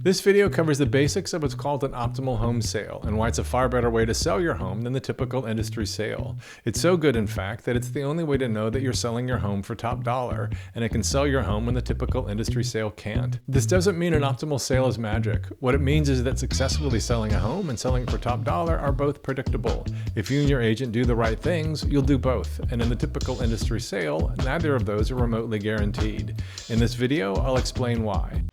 This video covers the basics of what's called an optimal home sale and why it's a far better way to sell your home than the typical industry sale. It's so good, in fact, that it's the only way to know that you're selling your home for top dollar, and it can sell your home when the typical industry sale can't. This doesn't mean an optimal sale is magic. What it means is that successfully selling a home and selling it for top dollar are both predictable. If you and your agent do the right things, you'll do both, and in the typical industry sale, neither of those are remotely guaranteed. In this video, I'll explain why.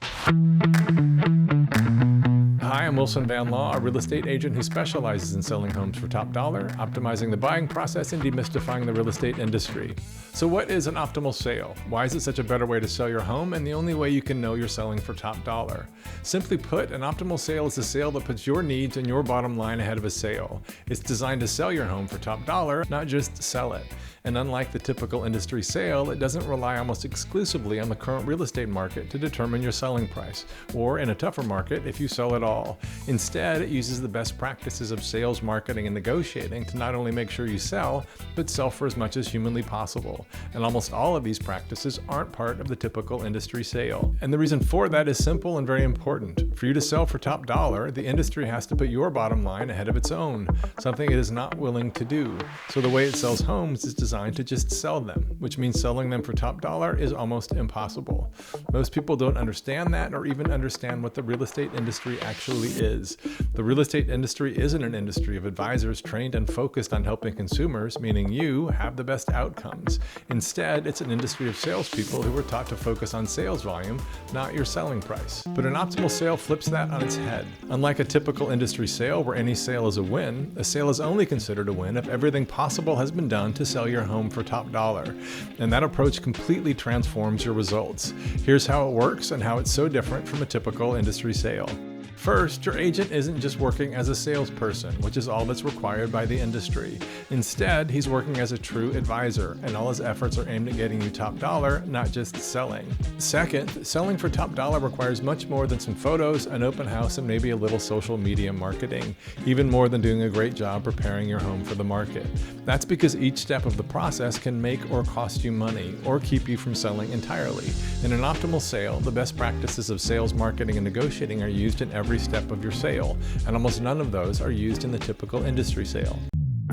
Hi, I'm Wilson Van Law, a real estate agent who specializes in selling homes for top dollar, optimizing the buying process, and demystifying the real estate industry. So what is an optimal sale? Why is it such a better way to sell your home and the only way you can know you're selling for top dollar? Simply put, an optimal sale is a sale that puts your needs and your bottom line ahead of a sale. It's designed to sell your home for top dollar, not just sell it. And unlike the typical industry sale, it doesn't rely almost exclusively on the current real estate market to determine your selling price, or in a tougher market, if you sell at all. Instead, it uses the best practices of sales, marketing, and negotiating to not only make sure you sell, but sell for as much as humanly possible. And almost all of these practices aren't part of the typical industry sale. And the reason for that is simple and very important. For you to sell for top dollar, the industry has to put your bottom line ahead of its own, something it is not willing to do. So the way it sells homes is designed to just sell them, which means selling them for top dollar is almost impossible. Most people don't understand that or even understand what the real estate industry actually is. The real estate industry isn't an industry of advisors trained and focused on helping consumers, meaning you, have the best outcomes. Instead, it's an industry of salespeople who were taught to focus on sales volume, not your selling price. But an optimal sale flips that on its head. Unlike a typical industry sale where any sale is a win, a sale is only considered a win if everything possible has been done to sell your home for top dollar. And that approach completely transforms your results. Here's how it works and how it's so different from a typical industry sale. First, your agent isn't just working as a salesperson, which is all that's required by the industry. Instead, he's working as a true advisor, and all his efforts are aimed at getting you top dollar, not just selling. Second, selling for top dollar requires much more than some photos, an open house, and maybe a little social media marketing, even more than doing a great job preparing your home for the market. That's because each step of the process can make or cost you money, or keep you from selling entirely. In an optimal sale, the best practices of sales, marketing, and negotiating are used in every step of your sale, and almost none of those are used in the typical industry sale.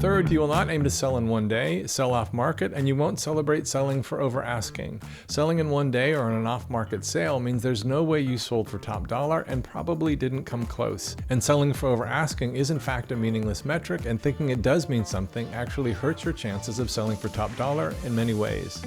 Third, you will not aim to sell in one day, sell off market, and you won't celebrate selling for over asking. Selling in one day or in an off-market sale means there's no way you sold for top dollar and probably didn't come close. And selling for over asking is in fact a meaningless metric, and thinking it does mean something actually hurts your chances of selling for top dollar in many ways.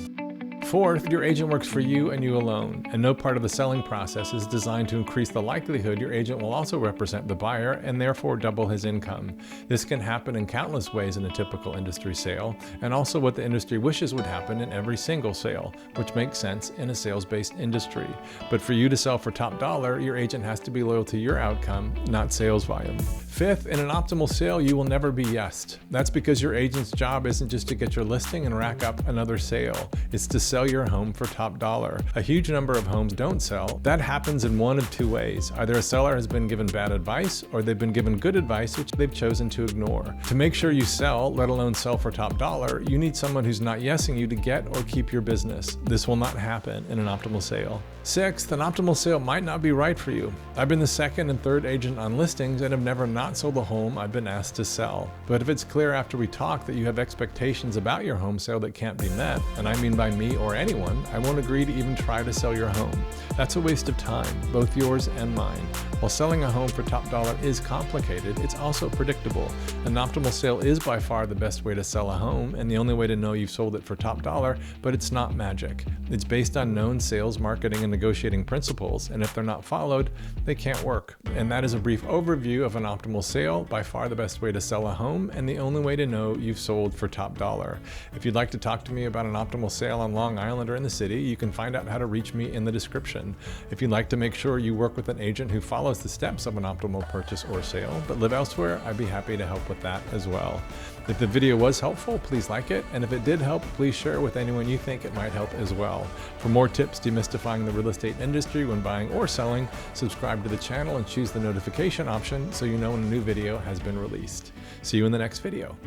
Fourth, your agent works for you and you alone, and no part of the selling process is designed to increase the likelihood your agent will also represent the buyer and therefore double his income. This can happen in countless ways in a typical industry sale, and also what the industry wishes would happen in every single sale, which makes sense in a sales-based industry. But for you to sell for top dollar, your agent has to be loyal to your outcome, not sales volume. Fifth, in an optimal sale, you will never be yesed. That's because your agent's job isn't just to get your listing and rack up another sale. It's to sell your home for top dollar. A huge number of homes don't sell. That happens in one of two ways. Either a seller has been given bad advice, or they've been given good advice which they've chosen to ignore. To make sure you sell, let alone sell for top dollar, you need someone who's not yesing you to get or keep your business. This will not happen in an optimal sale. Sixth, an optimal sale might not be right for you. I've been the second and third agent on listings and have never not sold a home I've been asked to sell. But if it's clear after we talk that you have expectations about your home sale that can't be met, and I mean by me or anyone, I won't agree to even try to sell your home. That's a waste of time, both yours and mine. While selling a home for top dollar is complicated, it's also predictable. An optimal sale is by far the best way to sell a home and the only way to know you've sold it for top dollar, but it's not magic. It's based on known sales, marketing, and negotiating principles, and if they're not followed, they can't work. And that is a brief overview of an optimal sale, by far the best way to sell a home and the only way to know you've sold for top dollar. If you'd like to talk to me about an optimal sale on Long Island or in the city, you can find out how to reach me in the description. If you'd like to make sure you work with an agent who follows the steps of an optimal purchase or sale, but live elsewhere, I'd be happy to help with that as well. If the video was helpful, please like it, and if it did help, please share it with anyone you think it might help as well. For more tips demystifying the real estate industry when buying or selling, subscribe to the channel and choose the notification option so you know when a new video has been released. See you in the next video.